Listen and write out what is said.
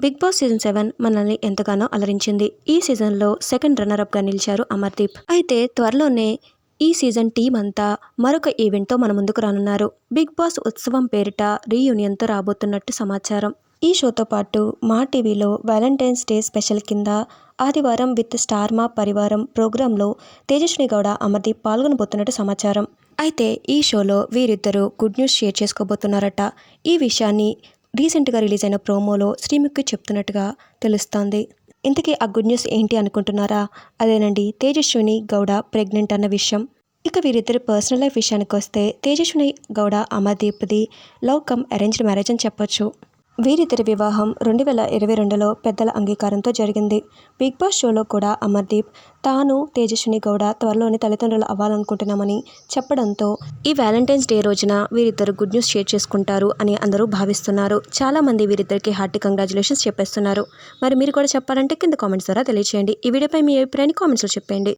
Big boss season 7 మనల్ని ఎంతగానో అలరించింది. ఈ సీజన్లో సెకండ్ రన్నరప్గా నిలిచారు అమర్దీప్. అయితే త్వరలోనే ఈ సీజన్ టీం అంతా మరొక ఈవెంట్తో మన ముందుకు రానున్నారు. బిగ్ బాస్ ఉత్సవం పేరిట రీయూనియన్తో రాబోతున్నట్టు సమాచారం. ఈ షోతో పాటు మా టీవీలో వ్యాలంటైన్స్ డే స్పెషల్ కింద ఆదివారం విత్ స్టార్ మా పరివారం ప్రోగ్రాంలో తేజస్విని గౌడ, అమర్దీప్ పాల్గొనబోతున్నట్టు సమాచారం. అయితే ఈ షోలో వీరిద్దరూ గుడ్ న్యూస్ షేర్ చేసుకోబోతున్నారట. ఈ విషయాన్ని రీసెంట్గా రిలీజ్ అయిన ప్రోమోలో శ్రీముఖి చెప్తున్నట్టుగా తెలుస్తోంది. ఇంతకీ ఆ గుడ్ న్యూస్ ఏంటి అనుకుంటున్నారా? అదేనండి, తేజస్విని గౌడ ప్రెగ్నెంట్ అన్న విషయం. ఇక వీరిద్దరి పర్సనల్ లైఫ్ విషయానికి వస్తే తేజస్విని గౌడ అమర్దీప్ది లవ్ కమ్ అరేంజ్డ్ మ్యారేజ్ అని చెప్పొచ్చు. వీరిద్దరి వివాహం 2022లో పెద్దల అంగీకారంతో జరిగింది. బిగ్ బాస్ షోలో కూడా అమర్దీప్ తాను తేజస్విని గౌడ త్వరలోనే తల్లిదండ్రులు అవ్వాలనుకుంటున్నామని చెప్పడంతో ఈ వ్యాలంటైన్స్ డే రోజున వీరిద్దరు గుడ్ న్యూస్ షేర్ చేసుకుంటారు అని అందరూ భావిస్తున్నారు. చాలామంది వీరిద్దరికి హార్టీ కంగ్రాచులేషన్స్ చెప్పేస్తున్నారు. మరి మీరు కూడా చెప్పాలంటే కింద కామెంట్స్ ద్వారా తెలియచేయండి. ఈ వీడియోపై మీ అభిప్రాయాన్ని కామెంట్స్లో చెప్పండి.